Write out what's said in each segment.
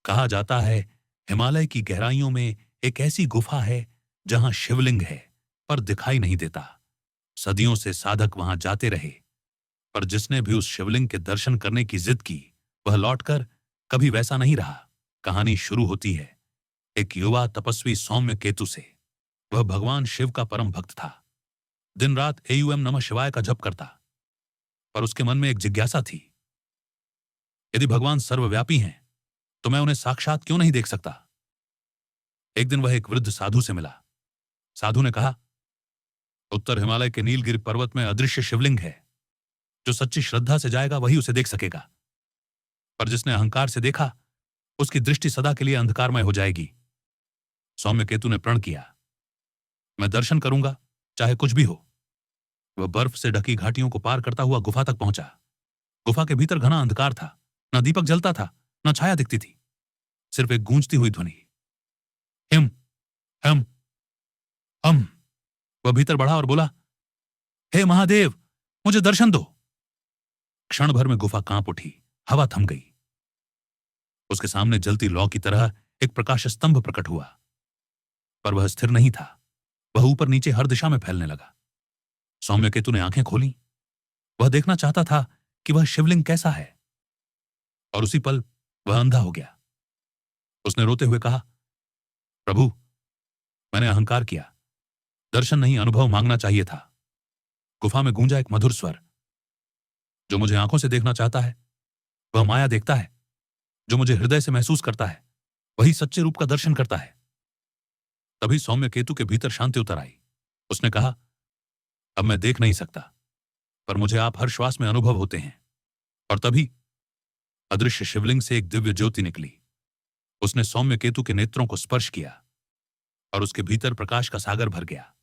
कहा जाता है हिमालय की गहराइयों में एक ऐसी गुफा है जहां शिवलिंग है पर दिखाई नहीं देता। सदियों से साधक वहां जाते रहे, पर जिसने भी उस शिवलिंग के दर्शन करने की जिद की वह लौटकर कभी वैसा नहीं रहा। कहानी शुरू होती है एक युवा तपस्वी सौम्य केतु से। वह भगवान शिव का परम भक्त था। दिन रात एयूएम नमः शिवाय का जप करता, पर उसके मन में एक जिज्ञासा थी। यदि भगवान सर्वव्यापी हैं तो मैं उन्हें साक्षात क्यों नहीं देख सकता। एक दिन वह एक वृद्ध साधु से मिला। साधु ने कहा, उत्तर हिमालय के नीलगिरि पर्वत में अदृश्य शिवलिंग है। जो सच्ची श्रद्धा से जाएगा वही उसे देख सकेगा, पर जिसने अहंकार से देखा उसकी दृष्टि सदा के लिए अंधकारमय हो जाएगी। सौम्य केतु ने प्रण किया, मैं दर्शन करूंगा चाहे कुछ भी हो। वह बर्फ से ढकी घाटियों को पार करता हुआ गुफा तक पहुंचा। गुफा के भीतर घना अंधकार था। न दीपक जलता था, न छाया दिखती थी, सिर्फ एक गूंजती हुई ध्वनि, हिम हम हम। वह भीतर बढ़ा और बोला, हे महादेव, मुझे दर्शन दो। क्षण भर में गुफा कांप उठी, हवा थम गई। उसके सामने जलती लौ की तरह एक प्रकाश स्तंभ प्रकट हुआ, पर वह स्थिर नहीं था। वह ऊपर नीचे हर दिशा में फैलने लगा। सौम्य केतु ने आंखें खोली। वह देखना चाहता था कि वह शिवलिंग कैसा है, और उसी पल वह अंधा हो गया। उसने रोते हुए कहा, प्रभु, मैंने अहंकार किया। दर्शन नहीं, अनुभव मांगना चाहिए था। गुफा में गूंजा एक मधुर स्वर, जो मुझे आंखों से देखना चाहता है वह माया देखता है। जो मुझे हृदय से महसूस करता है वही सच्चे रूप का दर्शन करता है। तभी सौम्य केतु के भीतर शांति उतर आई। उसने कहा, अब मैं देख नहीं सकता, पर मुझे आप हर श्वास में अनुभव होते हैं। और तभी अदृश्य शिवलिंग से एक दिव्य ज्योति निकली। उसने सौम्य केतु के नेत्रों को स्पर्श किया और उसके भीतर प्रकाश का सागर भर गया।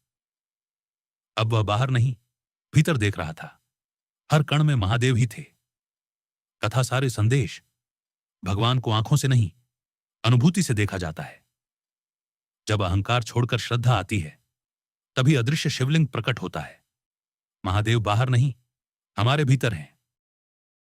अब वह बाहर नहीं, भीतर देख रहा था। हर कण में महादेव ही थे। कथा सारे संदेश, भगवान को आंखों से नहीं, अनुभूति से देखा जाता है। जब अहंकार छोड़कर श्रद्धा आती है तभी अदृश्य शिवलिंग प्रकट होता है। महादेव बाहर नहीं, हमारे भीतर हैं।